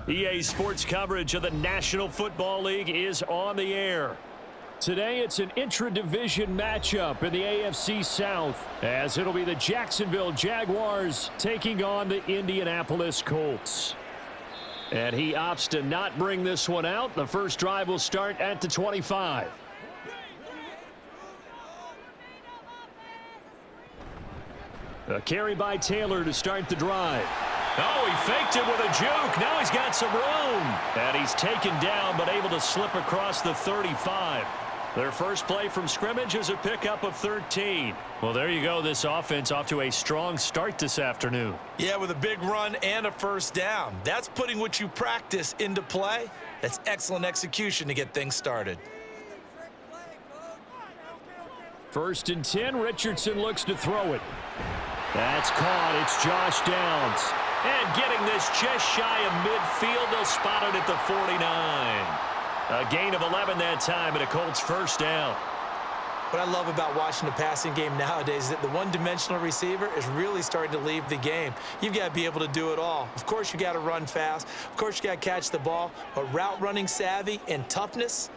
EA Sports coverage of the National Football League is on the air. Today, it's an intra-division matchup in the AFC South, as it'll be the Jacksonville Jaguars taking on the Indianapolis Colts. And he opts to not bring this one out. The first drive will start at the 25. A carry by Taylor to start the drive. Oh, he faked it with a juke. Now he's got some room. And he's taken down, but able to slip across the 35. Their first play from scrimmage is a pickup of 13. Well, there you go. This offense off to a strong start this afternoon. Yeah, with a big run and a first down. That's putting what you practice into play. That's excellent execution to get things started. First and 10, Richardson looks to throw it. That's caught. It's Josh Downs. And getting this just shy of midfield, they'll spot it at the 49. A gain of 11 that time, and a Colts first down. What I love about watching the passing game nowadays is that the one-dimensional receiver is really starting to leave the game. You've got to be able to do it all. Of course, you got to run fast. Of course, you got to catch the ball. But route running savvy and toughness,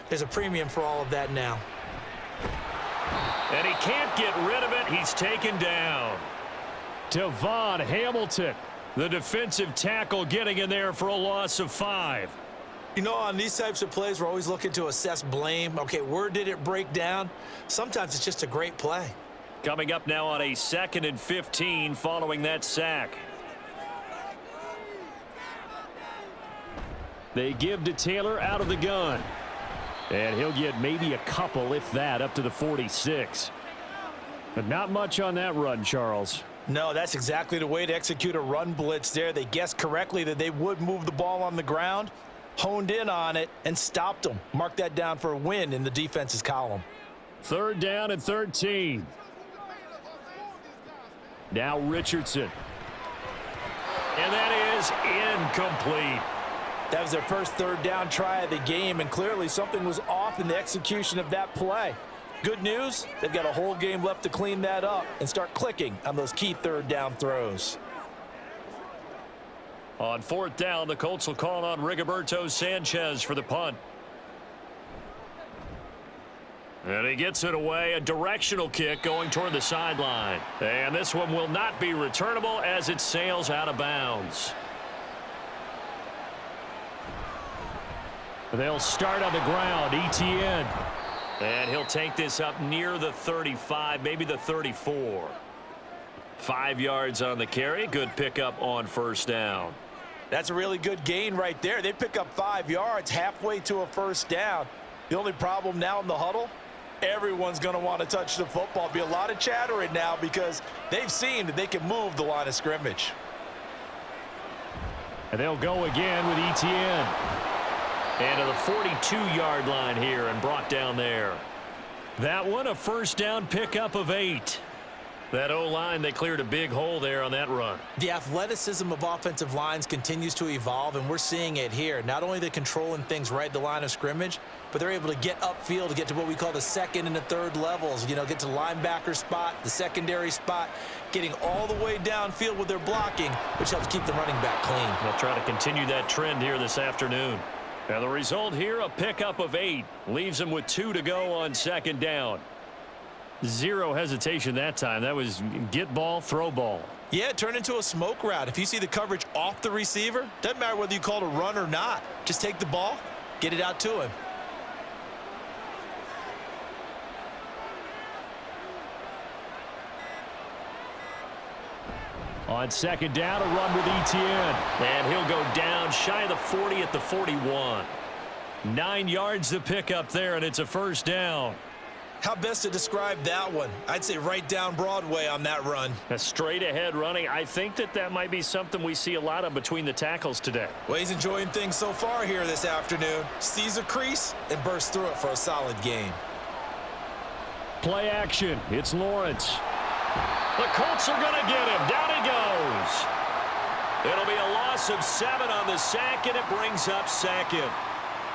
there's a premium for all of that now. And he can't get rid of it. He's taken down. Devon Hamilton, the defensive tackle, getting in there for a loss of 5. You know, on these types of plays, we're always looking to assess blame. Okay, where did it break down? Sometimes it's just a great play. Coming up now on a 2nd and 15 following that sack. They give to Taylor out of the gun. And he'll get maybe a couple, if that, up to the 46. But not much on that run, Charles. No, that's exactly the way to execute a run blitz there. They guessed correctly that they would move the ball on the ground, honed in on it, and stopped them. Mark that down for a win in the defense's column. 3rd down and 13. Now Richardson. And that is incomplete. That was their first 3rd down try of the game, and clearly something was off in the execution of that play. Good news, they've got a whole game left to clean that up and start clicking on those key 3rd down throws. On 4th down, the Colts will call on Rigoberto Sanchez for the punt. And he gets it away, a directional kick going toward the sideline. And this one will not be returnable as it sails out of bounds. They'll start on the ground, ETN. And he'll take this up near the 35, maybe the 34. 5 yards on the carry. Good pickup on first down. That's a really good gain right there. They pick up 5 yards halfway to a first down. The only problem now in the huddle, everyone's going to want to touch the football. Be a lot of chattering now because they've seen that they can move the line of scrimmage. And they'll go again with ETN. And to the 42-yard line here and brought down there. That one, a first down pickup of 8. That O-line, they cleared a big hole there on that run. The athleticism of offensive lines continues to evolve, and we're seeing it here. Not only they're controlling things right at the line of scrimmage, but they're able to get upfield to get to what we call the 2nd and the 3rd levels. You know, get to linebacker spot, the secondary spot, getting all the way downfield with their blocking, which helps keep the running back clean. They'll try to continue that trend here this afternoon. And the result here, a pickup of 8. Leaves them with 2 to go on 2nd down. 0 hesitation that time. That was get ball, throw ball. Yeah, it turned into a smoke route. If you see the coverage off the receiver, doesn't matter whether you call it a run or not. Just take the ball, get it out to him. On 2nd down, a run with ETN. And he'll go down shy of the 40 at the 41. 9 yards to pick up there, and it's a first down. How best to describe that one? I'd say right down Broadway on that run. A straight ahead running. I think that might be something we see a lot of between the tackles today. Well, he's enjoying things so far here this afternoon. Sees a crease and bursts through it for a solid game. Play action. It's Lawrence. The Colts are going to get him. Down he goes. It'll be a loss of 7 on the sack, and it brings up 2nd.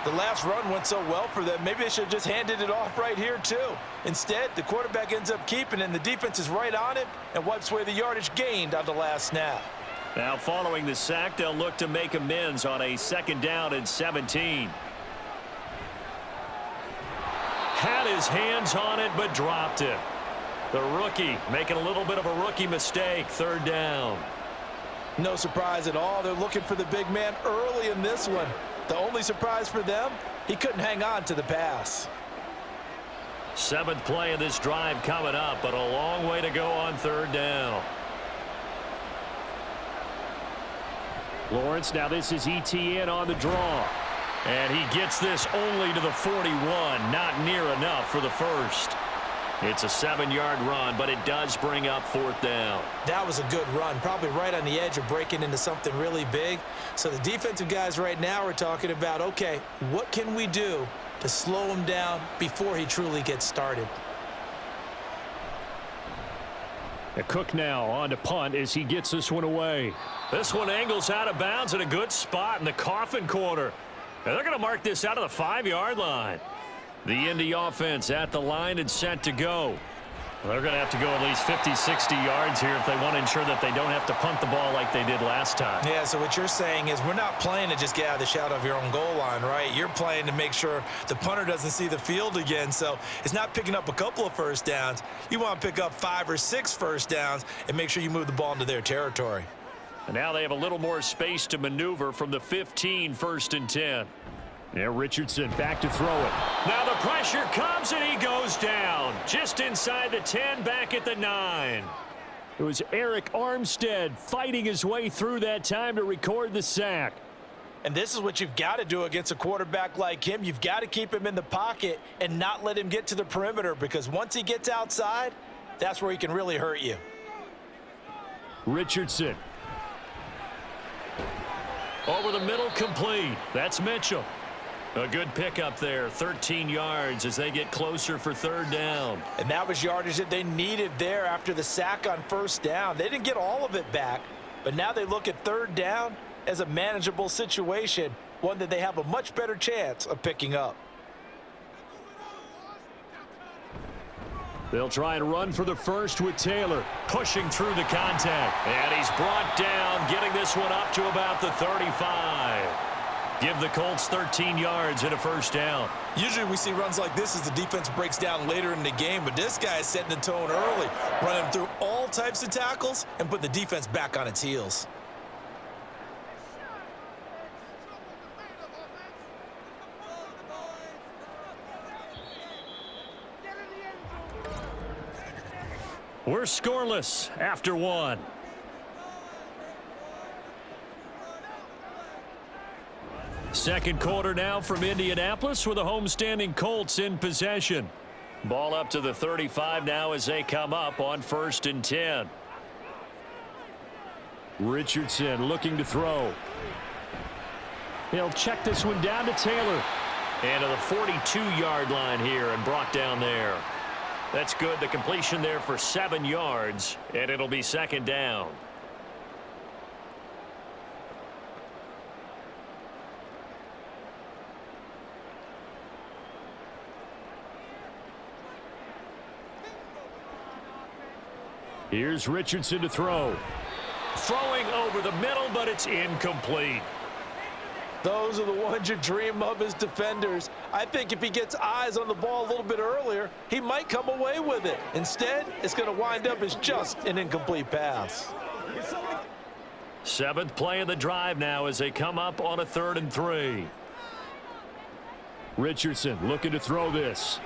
The last run went so well for them, maybe they should have just handed it off right here, too. Instead, the quarterback ends up keeping it, and the defense is right on it and wipes away the yardage gained on the last snap. Now following the sack, they'll look to make amends on a 2nd down and 17. Had his hands on it, but dropped it. The rookie making a little bit of a rookie mistake. 3rd down. No surprise at all. They're looking for the big man early in this one. The only surprise for them, he couldn't hang on to the pass. 7th play of this drive coming up, but a long way to go on 3rd down. Lawrence, now this is ETN on the draw. And he gets this only to the 41, not near enough for the first. It's a 7-yard run, but it does bring up 4th down. That was a good run, probably right on the edge of breaking into something really big. So the defensive guys right now are talking about, okay, what can we do to slow him down before he truly gets started? Cook now on to punt as he gets this one away. This one angles out of bounds in a good spot in the coffin corner. And they're going to mark this out of the 5-yard line. The Indy offense at the line and set to go. They're going to have to go at least 50, 60 yards here if they want to ensure that they don't have to punt the ball like they did last time. Yeah, so what you're saying is we're not playing to just get out of the shadow of your own goal line, right? You're playing to make sure the punter doesn't see the field again. So it's not picking up a couple of first downs. You want to pick up 5 or 6 first downs and make sure you move the ball into their territory. And now they have a little more space to maneuver from the 15, 1st and 10. Yeah, Richardson back to throw it. Now the pressure comes and he goes down. Just inside the 10, back at the 9. It was Eric Armstead fighting his way through that time to record the sack. And this is what you've got to do against a quarterback like him. You've got to keep him in the pocket and not let him get to the perimeter, because once he gets outside, that's where he can really hurt you. Richardson. Over the middle, complete. That's Mitchell. A good pickup there, 13 yards as they get closer for 3rd down. And that was yardage that they needed there after the sack on 1st down. They didn't get all of it back, but now they look at 3rd down as a manageable situation, one that they have a much better chance of picking up. They'll try and run for the first with Taylor, pushing through the contact. And he's brought down, getting this one up to about the 35. Give the Colts 13 yards and a 1st down. Usually we see runs like this as the defense breaks down later in the game, but this guy is setting the tone early, running through all types of tackles and put the defense back on its heels. We're scoreless after 1. Second quarter now from Indianapolis with the homestanding Colts in possession. Ball up to the 35 now as they come up on 1st and 10. Richardson looking to throw. He'll check this one down to Taylor. And to the 42-yard line here and brought down there. That's good. The completion there for 7 yards, and it'll be 2nd down. Here's Richardson to throw. Throwing over the middle, but it's incomplete. Those are the ones you dream of as defenders. I think if he gets eyes on the ball a little bit earlier, he might come away with it. Instead, it's going to wind up as just an incomplete pass. 7th play of the drive now as they come up on a 3rd and 3. Richardson looking to throw this.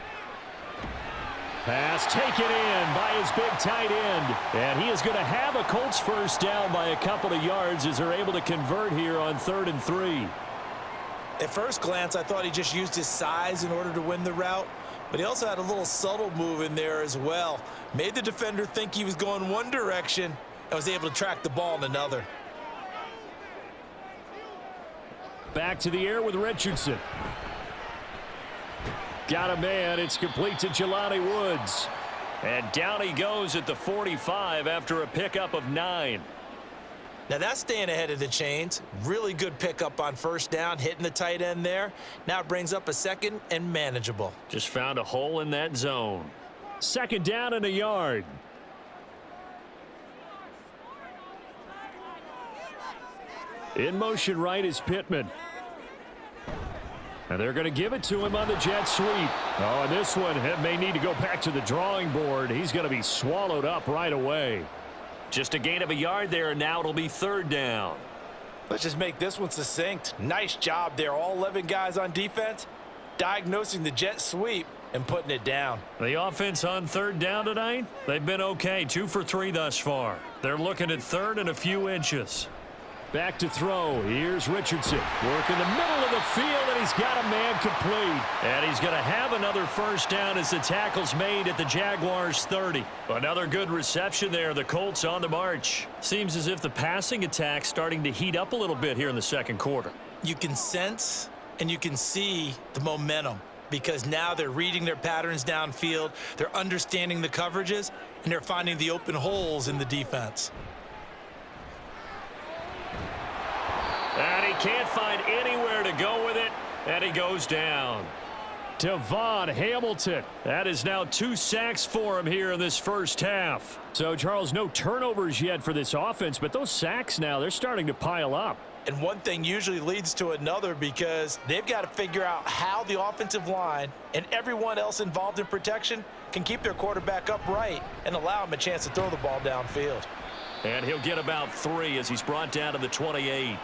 Pass taken in by his big tight end. And he is going to have a Colts 1st down by a couple of yards as they're able to convert here on 3rd and 3. At first glance, I thought he just used his size in order to win the route, but he also had a little subtle move in there as well. Made the defender think he was going one direction and was able to track the ball in another. Back to the air with Richardson. Got a man. It's complete to Jelani Woods. And down he goes at the 45 after a pickup of 9. Now that's staying ahead of the chains. Really good pickup on 1st down, hitting the tight end there. Now it brings up a 2nd and manageable. Just found a hole in that zone. 2nd down and a yard. In motion right is Pittman. And they're going to give it to him on the jet sweep. Oh, and this one may need to go back to the drawing board. He's going to be swallowed up right away. Just a gain of a yard there, and now it'll be 3rd down. Let's just make this one succinct. Nice job there. All 11 guys on defense diagnosing the jet sweep and putting it down. The offense on 3rd down tonight, they've been okay. 2 for 3 thus far. They're looking at 3rd and a few inches. Back to throw. Here's Richardson. Work in the middle of the field, and he's got a man complete. And he's going to have another 1st down as the tackle's made at the Jaguars' 30. Another good reception there. The Colts on the march. Seems as if the passing attack's starting to heat up a little bit here in the 2nd quarter. You can sense and you can see the momentum because now they're reading their patterns downfield. They're understanding the coverages, and they're finding the open holes in the defense. And he can't find anywhere to go with it, and he goes down. Devon Hamilton. That is now 2 sacks for him here in this 1st half. So, Charles, no turnovers yet for this offense, but those sacks now, they're starting to pile up. And one thing usually leads to another because they've got to figure out how the offensive line and everyone else involved in protection can keep their quarterback upright and allow him a chance to throw the ball downfield. And he'll get about 3 as he's brought down to the 28.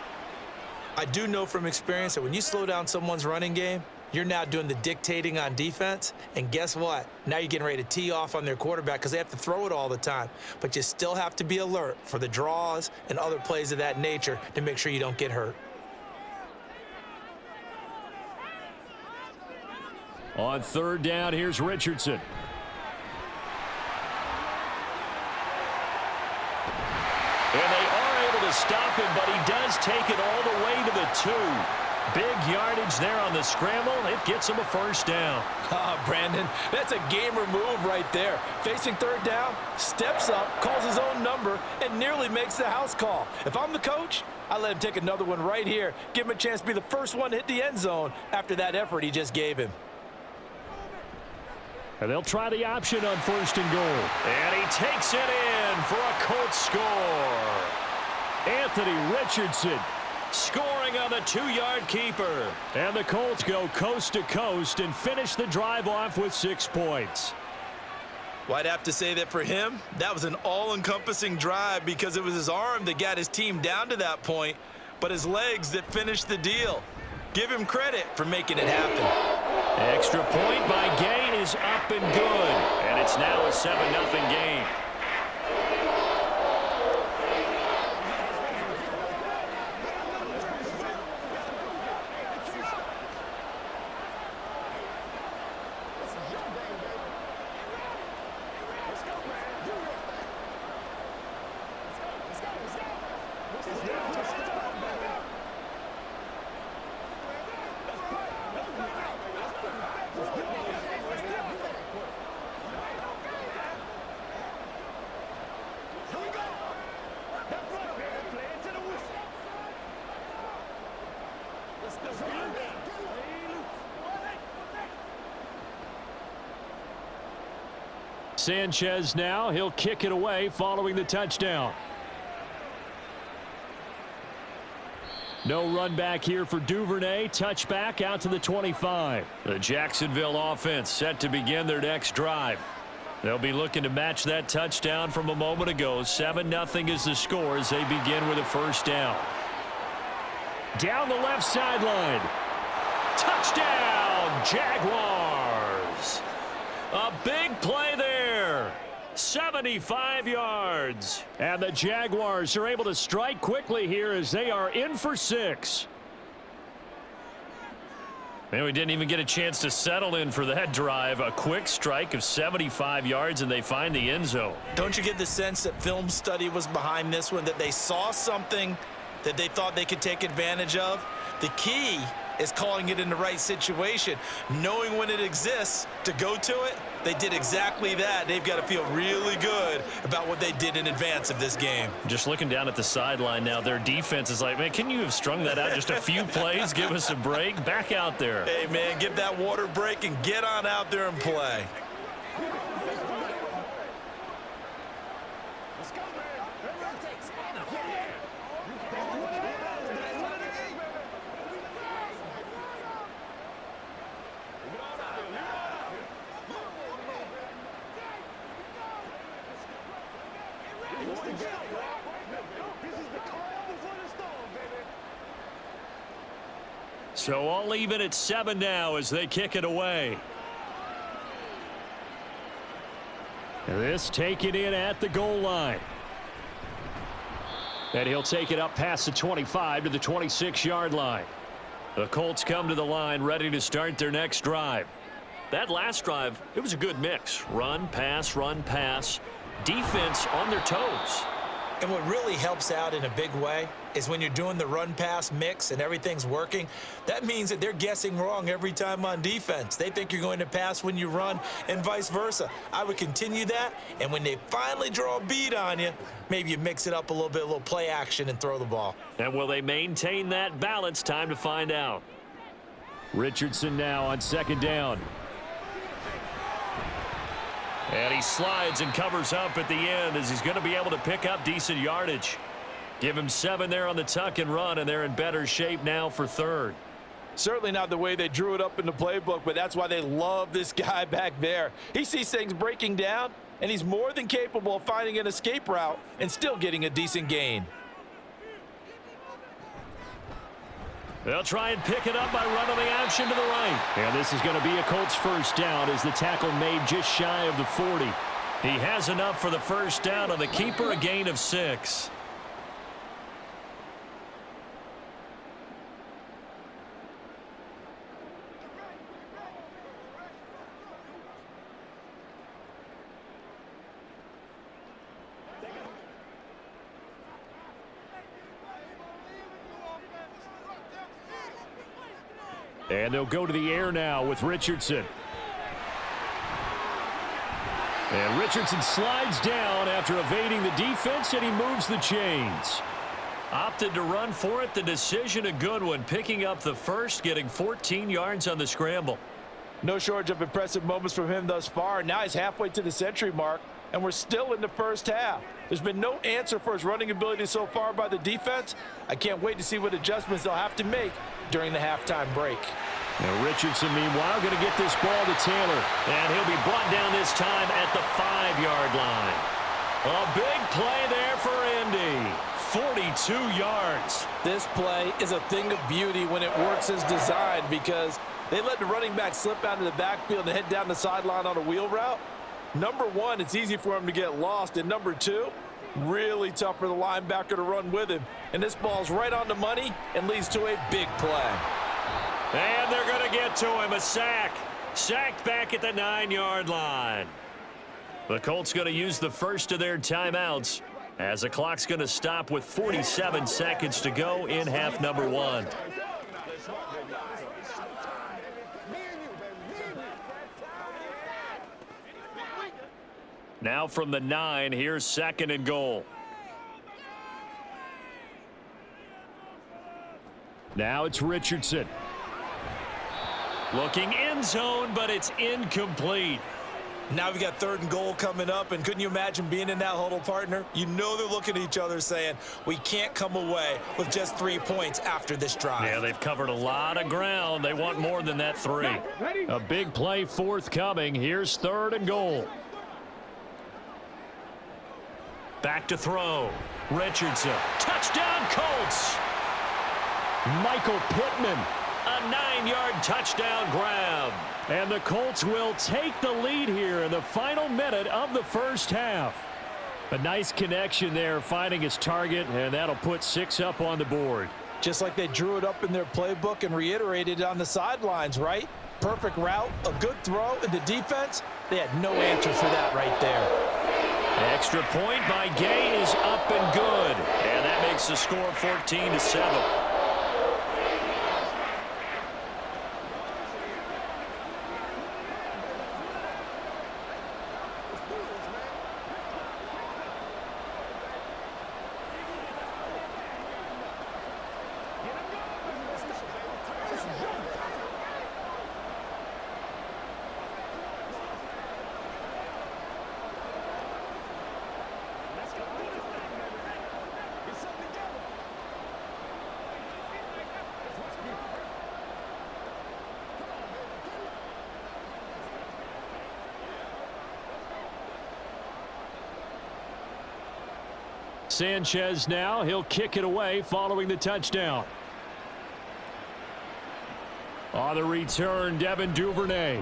I do know from experience that when you slow down someone's running game, you're now doing the dictating on defense. And guess what? Now you're getting ready to tee off on their quarterback because they have to throw it all the time. But you still have to be alert for the draws and other plays of that nature to make sure you don't get hurt. On 3rd down, here's Richardson. And they are able to stop him, but he does take it all the way to the 2. Big yardage there on the scramble. It gets him a 1st down. Brandon, that's a gamer move right there. Facing 3rd down, steps up, calls his own number, and nearly makes the house call. If I'm the coach, I let him take another one right here. Give him a chance to be the first one to hit the end zone after that effort he just gave him. And they'll try the option on 1st and goal. And he takes it in for a Colts score. Anthony Richardson scoring on the 2-yard keeper. And the Colts go coast to coast and finish the drive off with 6 points. Well, I'd have to say that for him, that was an all-encompassing drive because it was his arm that got his team down to that point, but his legs that finished the deal. Give him credit for making it happen. Extra point by Gay is up and good. And it's now a 7-0 game. Sanchez now, he'll kick it away following the touchdown. No run back here for Duvernay. Touchback out to the 25. The Jacksonville offense set to begin their next drive. They'll be looking to match that touchdown from a moment ago. 7-0 is the score as they begin with a 1st down. Down the left sideline. Touchdown, Jaguars. A big play there. 75 yards. And the Jaguars are able to strike quickly here as they are in for 6. And we didn't even get a chance to settle in for that drive. A quick strike of 75 yards, and they find the end zone. Don't you get the sense that film study was behind this one, that they saw something that they thought they could take advantage of? The key is calling it in the right situation, knowing when it exists to go to it. They did exactly that. They've got to feel really good about what they did in advance of this game. Just looking down at the sideline now, their defense is like, man, can you have strung that out just a few plays? Give us a break. Back out there. Hey, man, give that water break and get on out there and play. So all even at 7 now as they kick it away. This taken in at the goal line. And he'll take it up past the 25 to the 26-yard line. The Colts come to the line ready to start their next drive. That last drive, it was a good mix. Run, pass, defense on their toes. And what really helps out in a big way is when you're doing the run-pass mix and everything's working, that means that they're guessing wrong every time on defense. They think you're going to pass when you run and vice versa. I would continue that, and when they finally draw a bead on you, maybe you mix it up a little bit, a little play action and throw the ball. And will they maintain that balance? Time to find out. Richardson now on second down. And he slides and covers up at the end as he's going to be able to pick up decent yardage. Give him 7 there on the tuck and run, and they're in better shape now for third. Certainly not the way they drew it up in the playbook, but that's why they love this guy back there. He sees things breaking down, and he's more than capable of finding an escape route and still getting a decent gain. They'll try and pick it up by running the option to the right. And this is going to be a Colts first down as the tackle made just shy of the 40. He has enough for the first down on the keeper, a gain of 6. And they'll go to the air now with Richardson. And Richardson slides down after evading the defense, and he moves the chains. Opted to run for it. The decision a good one. Picking up the first, getting 14 yards on the scramble. No shortage of impressive moments from him thus far. Now he's halfway to the century mark, and we're still in the first half. There's been no answer for his running ability so far by the defense. I can't wait to see what adjustments they'll have to make during the halftime break. Now Richardson, meanwhile, going to get this ball to Taylor. And he'll be brought down this time at the 5-yard line. A big play there for Indy. 42 yards. This play is a thing of beauty when it works as designed because they let the running back slip out of the backfield and head down the sideline on a wheel route. Number one, it's easy for him to get lost. And number two, really tough for the linebacker to run with him. And this ball's right on the money and leads to a big play. And they're going to get to him. A sack. Sacked back at the 9-yard line. The Colts going to use the first of their timeouts as the clock's going to stop with 47 seconds to go in half number 1. Now from the 9, here's 2nd and goal. Now it's Richardson. Looking end zone, but it's incomplete. Now we got 3rd and goal coming up, and couldn't you imagine being in that huddle, partner? You know they're looking at each other saying, we can't come away with just 3 points after this drive. Yeah, they've covered a lot of ground. They want more than that 3. A big play forthcoming. Here's 3rd and goal. Back to throw. Richardson. Touchdown, Colts. Michael Pittman. A 9-yard touchdown grab. And the Colts will take the lead here in the final minute of the first half. A nice connection there, finding his target, and that'll put 6 up on the board. Just like they drew it up in their playbook and reiterated it on the sidelines, right? Perfect route, a good throw, and the defense, they had no answer for that right there. Extra point by Gay is up and good. And that makes the score 14-7. Sanchez now, he'll kick it away following the touchdown. On the return, Devin Duvernay.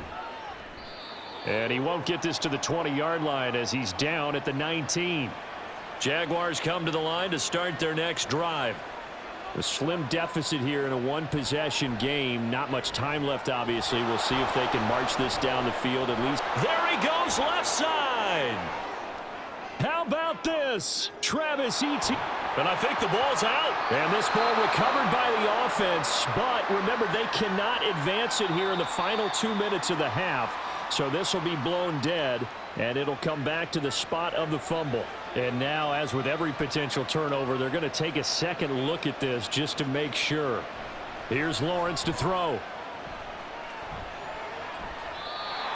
And he won't get this to the 20-yard line as he's down at the 19. Jaguars come to the line to start their next drive. A slim deficit here in a one-possession game. Not much time left, obviously. We'll see if they can march this down the field at least. There he goes, left side. How about this? Travis Etienne. And I think the ball's out. And this ball recovered by the offense. But remember, they cannot advance it here in the final 2 minutes of the half. So this will be blown dead, and it'll come back to the spot of the fumble. And now, as with every potential turnover, they're going to take a second look at this just to make sure. Here's Lawrence to throw.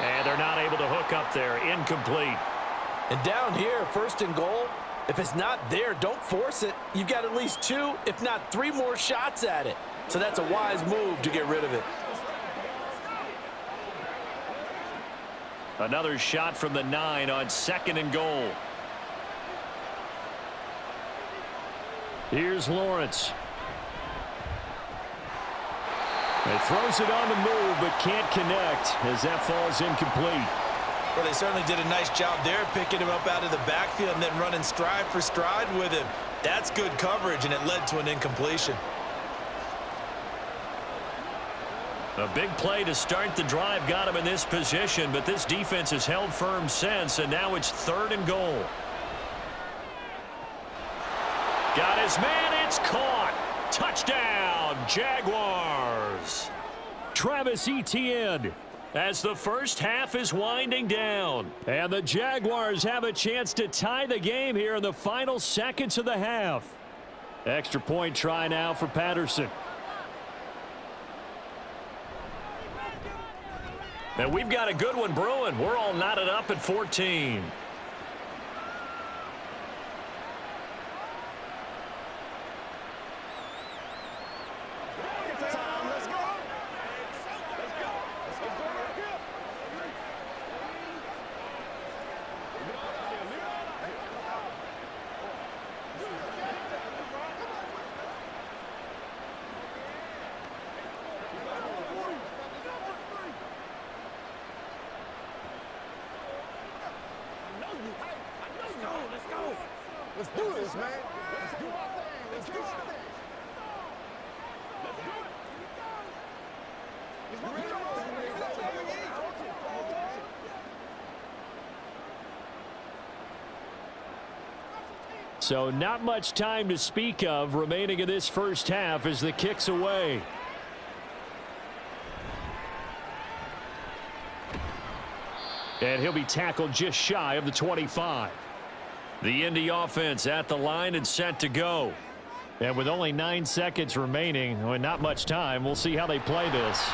And they're not able to hook up there. Incomplete. And down here, 1st and goal, if it's not there, don't force it. You've got at least 2, if not 3 more shots at it. So that's a wise move to get rid of it. Another shot from the 9 on 2nd and goal. Here's Lawrence. He throws it on the move, but can't connect as that falls incomplete. Well, they certainly did a nice job there, picking him up out of the backfield and then running stride for stride with him. That's good coverage, and it led to an incompletion. A big play to start the drive got him in this position, but this defense has held firm since, and now it's 3rd and goal. Got his man, it's caught. Touchdown, Jaguars. Travis Etienne. As the first half is winding down. And the Jaguars have a chance to tie the game here in the final seconds of the half. Extra point try now for Patterson. And we've got a good one brewing. We're all knotted up at 14. Let's do this, man. Let's do our thing. Let's do our thing. Let's do it. So not much time to speak of remaining in this first half as the kick's away. And he'll be tackled just shy of the 25. The Indy offense at the line and set to go. And with only 9 seconds remaining, and not much time, we'll see how they play this.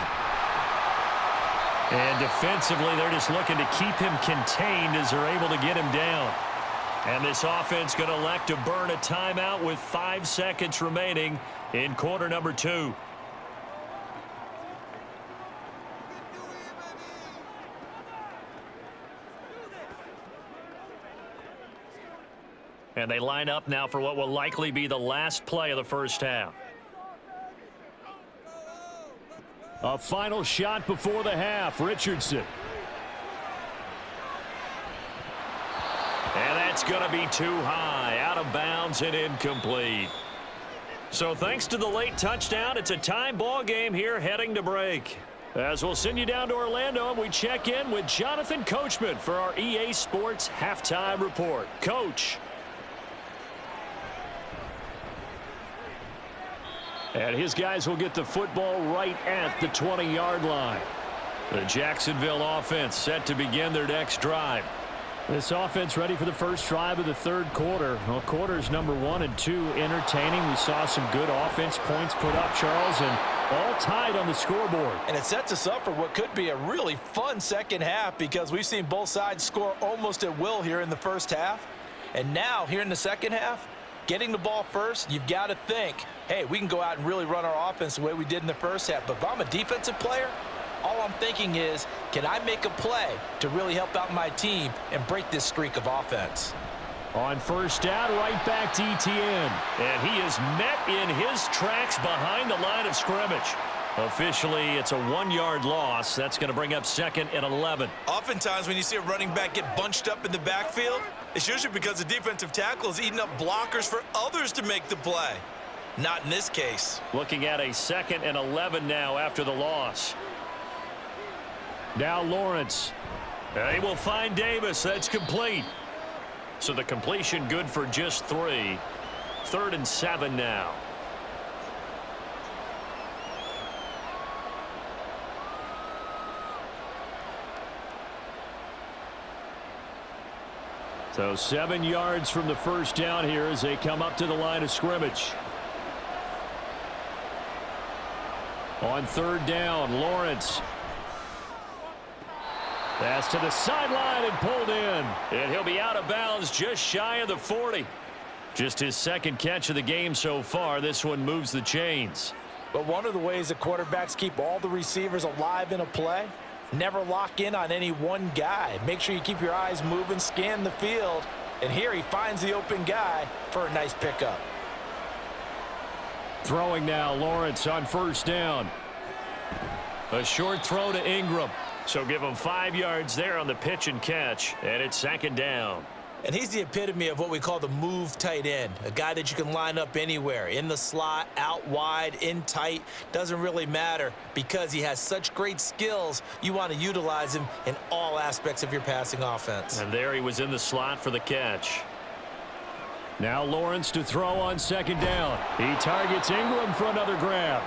And defensively, they're just looking to keep him contained as they're able to get him down. And this offense going to elect to burn a timeout with 5 seconds remaining in quarter number 2. And they line up now for what will likely be the last play of the first half. A final shot before the half. Richardson. And that's going to be too high, out of bounds and incomplete. So thanks to the late touchdown, it's a tie ball game here heading to break. As we'll send you down to Orlando, and we check in with Jonathan Coachman for our EA Sports Halftime Report. Coach. And his guys will get the football right at the 20-yard line. The Jacksonville offense set to begin their next drive. This offense ready for the first drive of the third quarter. Well, quarters number 1 and 2 entertaining. We saw some good offense points put up, Charles, and all tied on the scoreboard. And it sets us up for what could be a really fun second half because we've seen both sides score almost at will here in the first half. And now, here in the second half, getting the ball first, you've got to think, hey, we can go out and really run our offense the way we did in the first half. But if I'm a defensive player, all I'm thinking is, can I make a play to really help out my team and break this streak of offense? On first down, right back to Etienne. And he is met in his tracks behind the line of scrimmage. Officially, it's a 1-yard loss. That's going to bring up 2nd and 11. Oftentimes when you see a running back get bunched up in the backfield, it's usually because the defensive tackle is eating up blockers for others to make the play. Not in this case. Looking at a 2nd and 11 now after the loss. Now Lawrence. They will find Davis. That's complete. So the completion good for just 3. 3rd and 7 now. So 7 yards from the first down here as they come up to the line of scrimmage. On 3rd down, Lawrence. Pass to the sideline and pulled in. And he'll be out of bounds just shy of the 40. Just his 2nd catch of the game so far. This one moves the chains. But one of the ways that quarterbacks keep all the receivers alive in a play, never lock in on any one guy. Make sure you keep your eyes moving, scan the field. And here he finds the open guy for a nice pickup. Throwing now, Lawrence on 1st down. A short throw to Ingram. So give him 5 yards there on the pitch and catch. And it's 2nd down. And he's the epitome of what we call the move tight end, a guy that you can line up anywhere, in the slot, out wide, in tight, doesn't really matter because he has such great skills. You want to utilize him in all aspects of your passing offense. And there he was in the slot for the catch. Now Lawrence to throw on 2nd down. He targets Ingram for another grab.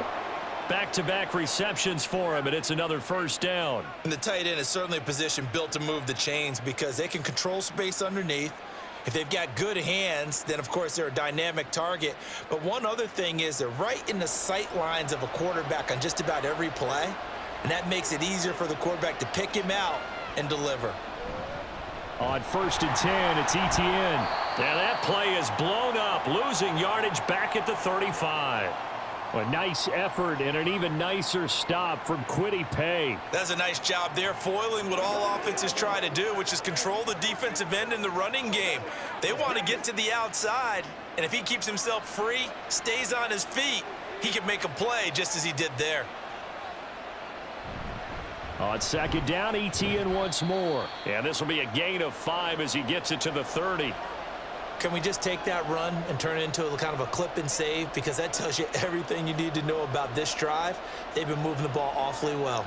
Back-to-back receptions for him, and it's another 1st down. And the tight end is certainly a position built to move the chains because they can control space underneath. If they've got good hands, then of course they're a dynamic target. But one other thing is they're right in the sight lines of a quarterback on just about every play. And that makes it easier for the quarterback to pick him out and deliver. On 1st and 10, it's Etienne. Now that play is blown up, losing yardage back at the 35. A nice effort and an even nicer stop from Kwity Paye. That's a nice job there, foiling what all offenses try to do, which is control the defensive end in the running game. They want to get to the outside, and if he keeps himself free, stays on his feet, he can make a play just as he did there. On 2nd down, Etienne once more. And this will be a gain of 5 as he gets it to the 30. Can we just take that run and turn it into a kind of a clip and save? Because that tells you everything you need to know about this drive. They've been moving the ball awfully well.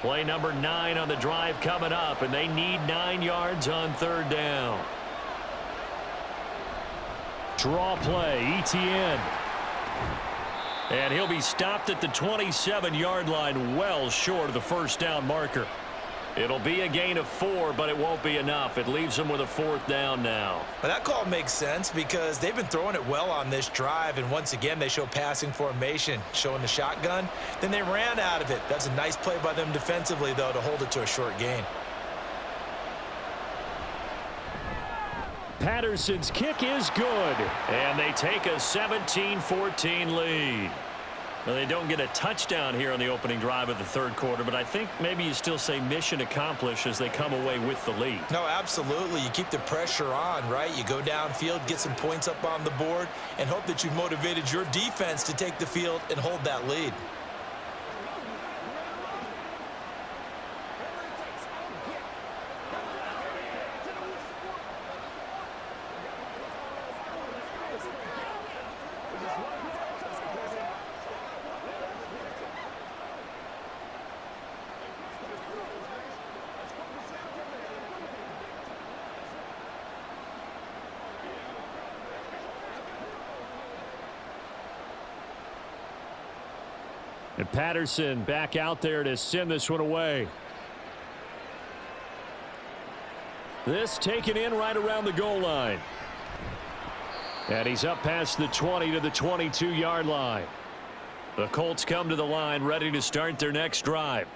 Play number 9 on the drive coming up, and they need 9 yards on 3rd down. Draw play, Etienne. And he'll be stopped at the 27-yard line, well short of the 1st down marker. It'll be a gain of 4, but it won't be enough. It leaves them with a 4th down now. Well, that call makes sense because they've been throwing it well on this drive, and once again, they show passing formation, showing the shotgun. Then they ran out of it. That's a nice play by them defensively, though, to hold it to a short gain. Patterson's kick is good. And they take a 17-14 lead. Well, they don't get a touchdown here on the opening drive of the 3rd quarter, but I think maybe you still say mission accomplished as they come away with the lead. No, absolutely. You keep the pressure on, right? You go downfield, get some points up on the board, and hope that you've motivated your defense to take the field and hold that lead. And Patterson back out there to send this one away. This taken in right around the goal line. And he's up past the 20 to the 22-yard line. The Colts come to the line ready to start their next drive.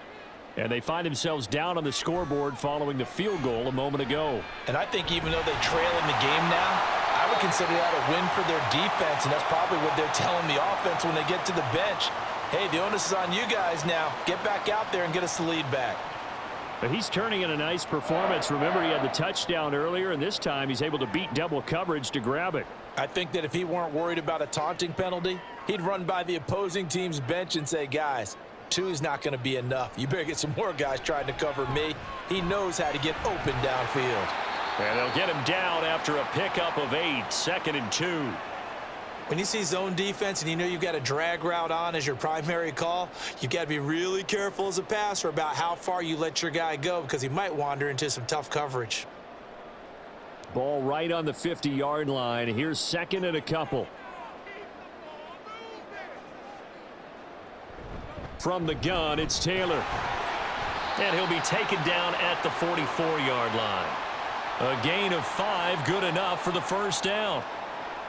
And they find themselves down on the scoreboard following the field goal a moment ago. And I think even though they trail in the game now, I would consider that a win for their defense, and that's probably what they're telling the offense when they get to the bench. Hey, the onus is on you guys now. Get back out there and get us the lead back. But he's turning in a nice performance. Remember, he had the touchdown earlier, and this time he's able to beat double coverage to grab it. I think that if he weren't worried about a taunting penalty, he'd run by the opposing team's bench and say, guys, 2 is not going to be enough. You better get some more guys trying to cover me. He knows how to get open downfield. And they'll get him down after a pickup of 8, 2nd and 2. When you see zone defense and you know you've got a drag route on as your primary call, you've got to be really careful as a passer about how far you let your guy go because he might wander into some tough coverage. Ball right on the 50-yard line. Here's 2nd and a couple. From the gun, it's Taylor. And he'll be taken down at the 44-yard line. A gain of 5, good enough for the first down.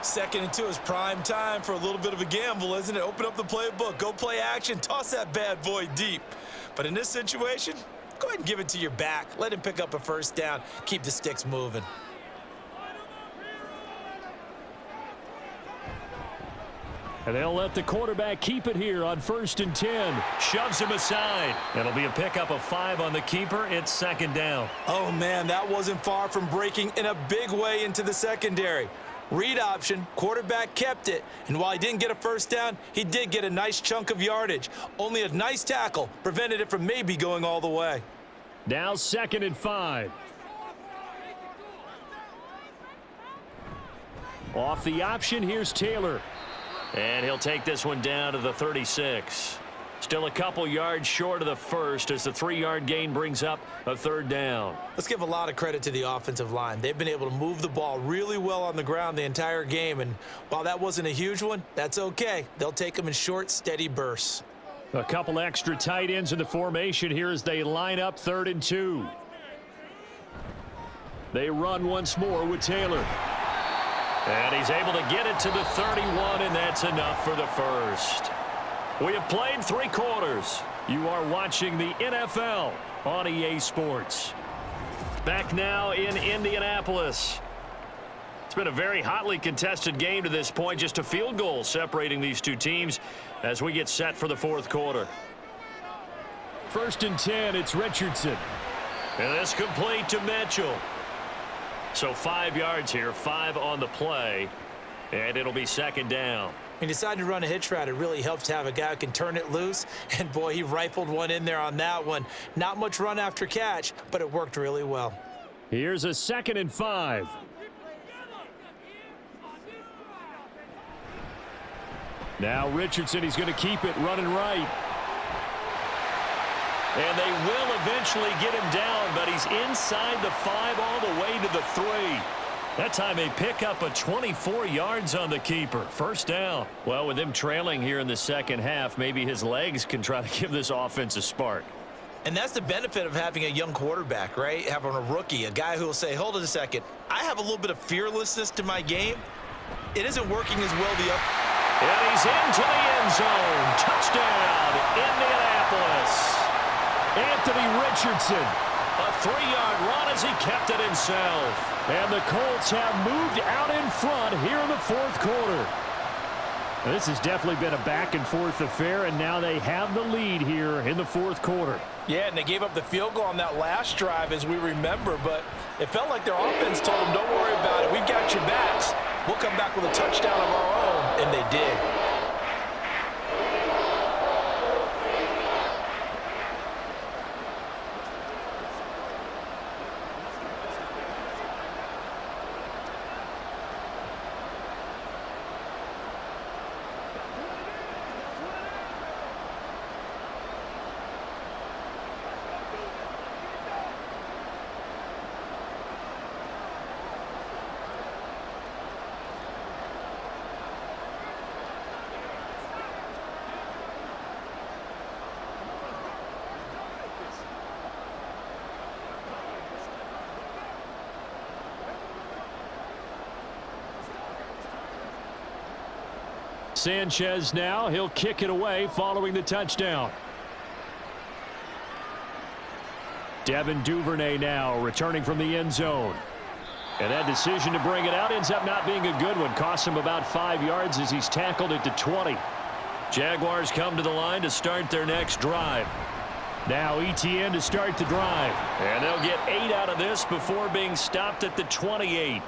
2nd and 2 is prime time for a little bit of a gamble, isn't it? Open up the playbook, go play action, toss that bad boy deep. But in this situation, go ahead and give it to your back. Let him pick up a first down. Keep the sticks moving. And they'll let the quarterback keep it here on 1st and 10. Shoves him aside. It'll be a pickup of 5 on the keeper. It's 2nd down. Oh, man, that wasn't far from breaking in a big way into the secondary. Read option, quarterback kept it, and while he didn't get a first down, he did get a nice chunk of yardage. Only a nice tackle prevented it from maybe going all the way. Now 2nd and 5. Off the option, here's Taylor. And he'll take this one down to the 36. Still a couple yards short of the first as the 3-yard gain brings up a 3rd down. Let's give a lot of credit to the offensive line. They've been able to move the ball really well on the ground the entire game, and while that wasn't a huge one, that's okay. They'll take them in short, steady bursts. A couple extra tight ends in the formation here as they line up 3rd and 2. They run once more with Taylor. And he's able to get it to the 31, and that's enough for the first. We have played 3 quarters. You are watching the NFL on EA Sports. Back now in Indianapolis. It's been a very hotly contested game to this point. Just a field goal separating these two teams as we get set for the 4th quarter. 1st and 10, it's Richardson. And this complete to Mitchell. So 5 yards here, 5 on the play, and it'll be 2nd down. When you decide to run a hitch route, it really helps to have a guy who can turn it loose, and boy, he rifled one in there on that one. Not much run after catch, but it worked really well. Here's a 2nd and 5. Now Richardson, he's going to keep it running right. And they will eventually get him down, but he's inside the 5 all the way to the 3. That time they pick up a 24 yards on the keeper. 1st down. Well, with him trailing here in the second half, maybe his legs can try to give this offense a spark. And that's the benefit of having a young quarterback, right? Having a rookie, a guy who will say, hold it a second, I have a little bit of fearlessness to my game. It isn't working as well the other. And he's into the end zone. Touchdown, Indianapolis. Anthony Richardson. A 3-yard run as he kept it himself. And the Colts have moved out in front here in the 4th quarter. This has definitely been a back-and-forth affair, and now they have the lead here in the 4th quarter. Yeah, and they gave up the field goal on that last drive, as we remember, but it felt like their offense told them, don't worry about it. We've got your backs. We'll come back with a touchdown of our own, and they did. Sanchez now, he'll kick it away following the touchdown. Devin Duvernay now returning from the end zone. And that decision to bring it out ends up not being a good one. Costs him about 5 yards as he's tackled at the 20. Jaguars come to the line to start their next drive. Now ETN to start the drive. And they'll get 8 out of this before being stopped at the 28.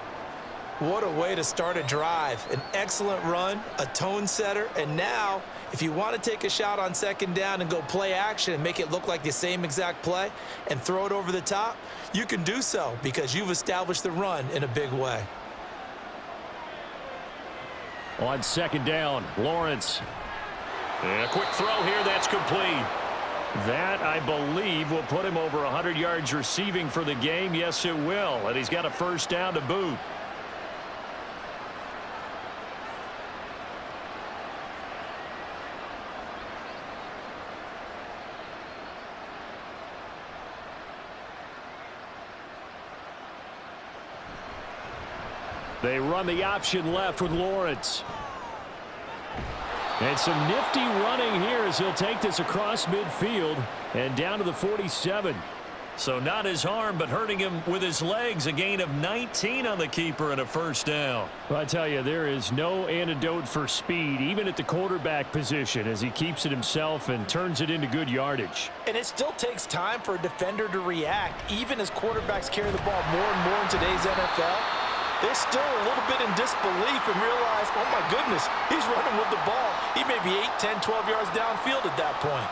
What a way to start a drive. An excellent run, a tone setter, and now if you want to take a shot on second down and go play action and make it look like the same exact play and throw it over the top, you can do so because you've established the run in a big way. On second down, Lawrence. And a quick throw here, that's complete. That, I believe, will put him over 100 yards receiving for the game. Yes, it will. And he's got a first down to boot. They run the option left with Lawrence. And some nifty running here as he'll take this across midfield and down to the 47. So not his arm, but hurting him with his legs. A gain of 19 on the keeper and a first down. Well, I tell you, there is no antidote for speed, even at the quarterback position, as he keeps it himself and turns it into good yardage. And it still takes time for a defender to react, even as quarterbacks carry the ball more and more in today's NFL. They're still a little bit in disbelief and realize, oh my goodness, he's running with the ball. He may be 8, 10, 12 yards downfield at that point.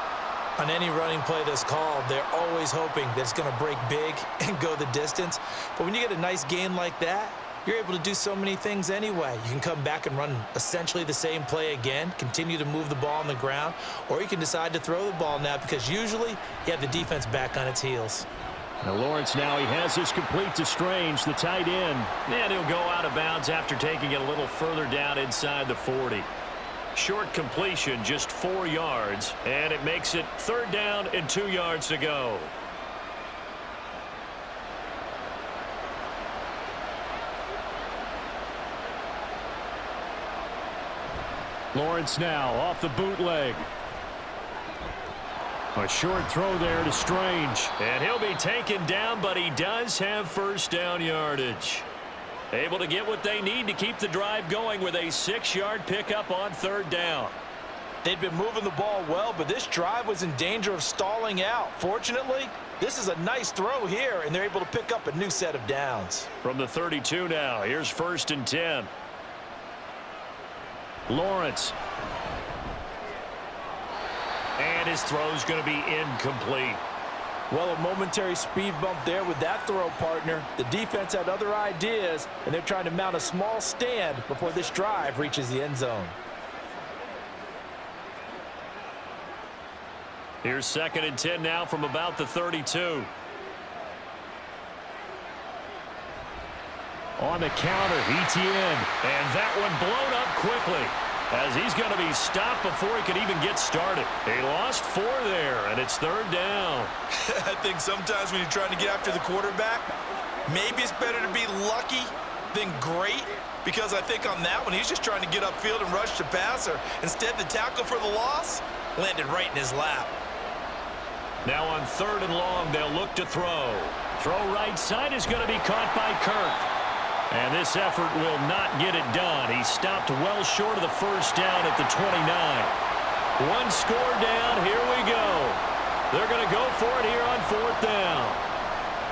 On any running play that's called, they're always hoping that it's going to break big and go the distance. But when you get a nice gain like that, you're able to do so many things anyway. You can come back and run essentially the same play again, continue to move the ball on the ground, or you can decide to throw the ball now because usually you have the defense back on its heels. Now Lawrence now, he has this complete to Strange, the tight end. And he'll go out of bounds after taking it a little further down inside the 40. Short completion, just 4 yards, and it makes it third down and 2 yards to go. Lawrence now off the bootleg. A short throw there to Strange. And he'll be taken down, but he does have first down yardage. Able to get what they need to keep the drive going with a 6-yard pickup on third down. They'd been moving the ball well, but this drive was in danger of stalling out. Fortunately, this is a nice throw here, and they're able to pick up a new set of downs. From the 32 now, here's first and 10. Lawrence. And his throw's going to be incomplete. Well, a momentary speed bump there with that throw, partner. The defense had other ideas, and they're trying to mount a small stand before this drive reaches the end zone. Here's second and 10 now from about the 32. On the counter, Etienne. And that one blown up quickly, as he's going to be stopped before he can even get started. He lost 4 there, and it's third down. I think sometimes when you're trying to get after the quarterback, maybe it's better to be lucky than great, because I think on that one, he's just trying to get upfield and rush the passer. Instead, the tackle for the loss landed right in his lap. Now on third and long, they'll look to throw. Throw right side is going to be caught by Kirk. And this effort will not get it done. He stopped well short of the first down at the 29. One score down. Here we go. They're going to go for it here on fourth down.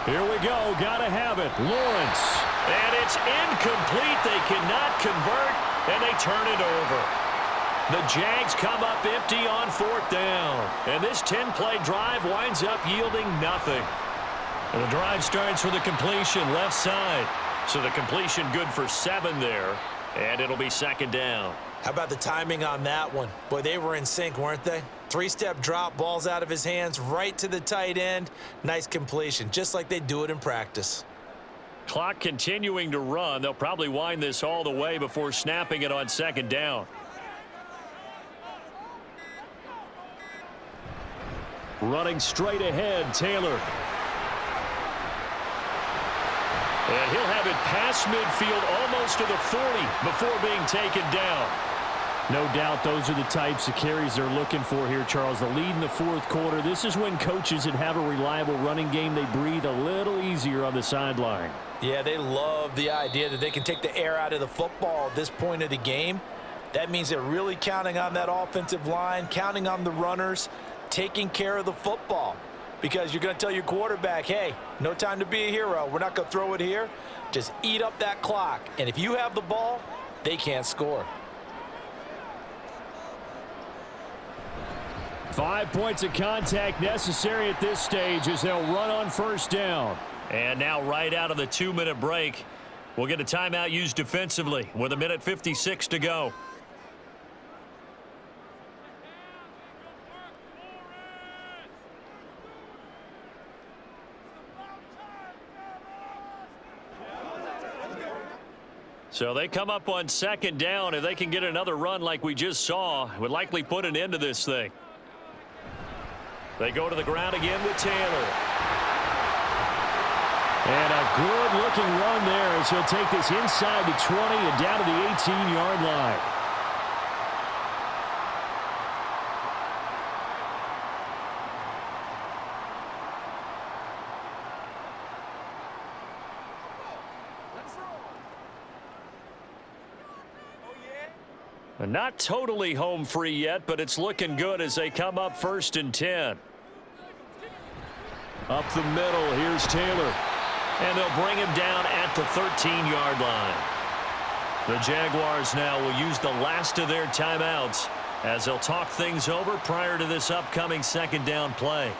Here we go. Got to have it. Lawrence. And it's incomplete. They cannot convert, and they turn it over. The Jags come up empty on fourth down. And this 10-play drive winds up yielding nothing. And the drive starts with a completion left side. So the completion good for 7 there, and it'll be second down. How about the timing on that one? Boy, they were in sync, weren't they? 3-step drop, balls out of his hands, right to the tight end. Nice completion, just like they do it in practice. Clock continuing to run. They'll probably wind this all the way before snapping it on second down. Running straight ahead, Taylor. And he'll have it past midfield almost to the 40 before being taken down. No doubt those are the types of carries they're looking for here, Charles. The lead in the fourth quarter. This is when coaches that have a reliable running game, they breathe a little easier on the sideline. Yeah, they love the idea that they can take the air out of the football at this point of the game. That means they're really counting on that offensive line, counting on the runners, taking care of the football. Because you're going to tell your quarterback, hey, no time to be a hero. We're not going to throw it here. Just eat up that clock. And if you have the ball, they can't score. 5 points of contact necessary at this stage as they'll run on first down. And now right out of the 2-minute break, we'll get a timeout used defensively with 1:56 to go. So they come up on second down. If they can get another run like we just saw, it would likely put an end to this thing. They go to the ground again with Taylor. And a good-looking run there as he'll take this inside the 20 and down to the 18-yard line. Not totally home free yet, but it's looking good as they come up 1st and 10. Up the middle, here's Taylor. And they'll bring him down at the 13-yard line. The Jaguars now will use the last of their timeouts as they'll talk things over prior to this upcoming second down play.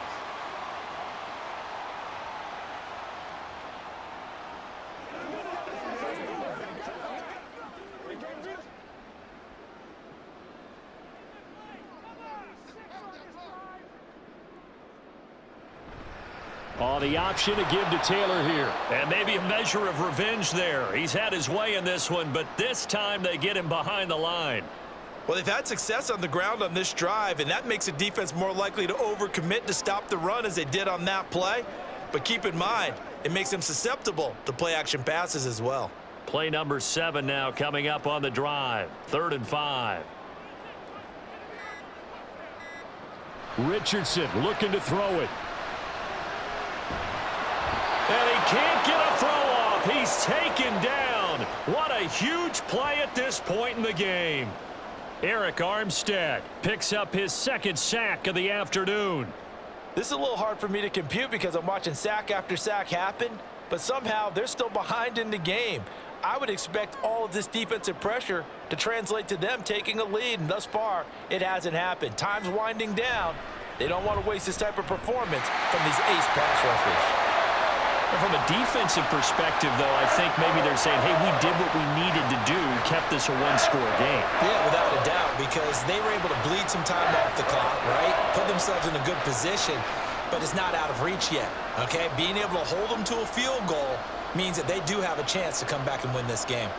Oh, the option to give to Taylor here. And maybe a measure of revenge there. He's had his way in this one, but this time they get him behind the line. Well, they've had success on the ground on this drive, and that makes the defense more likely to overcommit to stop the run as they did on that play. But keep in mind, it makes them susceptible to play-action passes as well. Play number 7 now coming up on the drive. 3rd and 5. Richardson looking to throw it. And he can't get a throw off. He's taken down. What a huge play at this point in the game. Eric Armstead picks up his 2nd sack of the afternoon. This is a little hard for me to compute because I'm watching sack after sack happen, but somehow they're still behind in the game. I would expect all of this defensive pressure to translate to them taking a lead, and thus far, it hasn't happened. Time's winding down. They don't want to waste this type of performance from these ace pass rushers. From a defensive perspective, though, I think maybe they're saying, hey, we did what we needed to do, kept this a one-score game. Yeah, without a doubt, because they were able to bleed some time off the clock, right? Put themselves in a good position, but it's not out of reach yet, okay? Being able to hold them to a field goal means that they do have a chance to come back and win this game.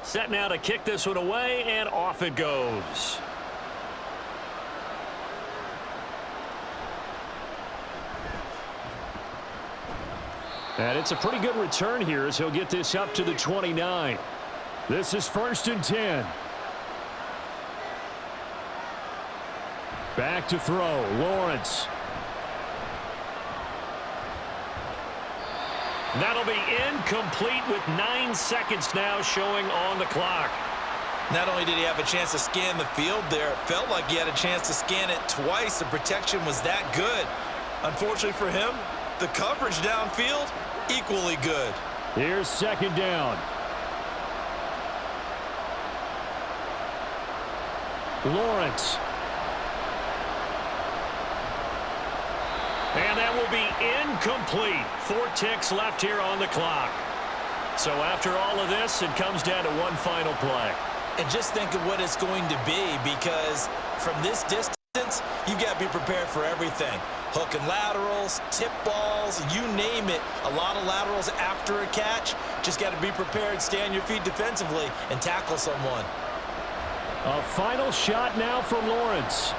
Set now to kick this one away, and off it goes. And it's a pretty good return here as he'll get this up to the 29. This is 1st and 10. Back to throw. Lawrence. That'll be incomplete with 9 seconds now showing on the clock. Not only did he have a chance to scan the field there, it felt like he had a chance to scan it twice. The protection was that good. Unfortunately for him, the coverage downfield, equally good. Here's 2nd down. Lawrence. And that will be incomplete. 4 ticks left here on the clock. So after all of this, it comes down to one final play. And just think of what it's going to be, because from this distance, you've got to be prepared for everything. Hook and laterals, tip balls, you name it. A lot of laterals after a catch. Just got to be prepared, stay on your feet defensively, and tackle someone. A final shot now for Lawrence.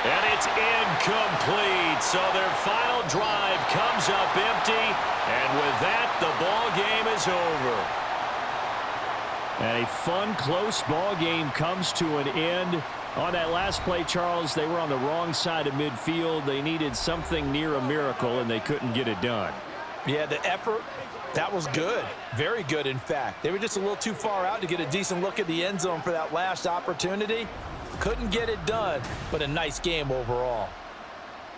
And it's incomplete. So their final drive comes up empty. And with that, the ball game is over. And a fun, close ball game comes to an end. On that last play, Charles, they were on the wrong side of midfield. They needed something near a miracle, and they couldn't get it done. Yeah, the effort, that was good. Very good, in fact. They were just a little too far out to get a decent look at the end zone for that last opportunity. Couldn't get it done, but a nice game overall.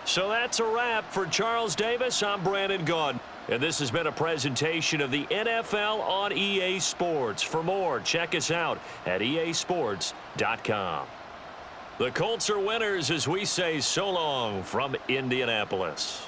So that's a wrap for Charles Davis. I'm Brandon Gaudin. And this has been a presentation of the NFL on EA Sports. For more, check us out at easports.com. The Colts are winners as we say so long from Indianapolis.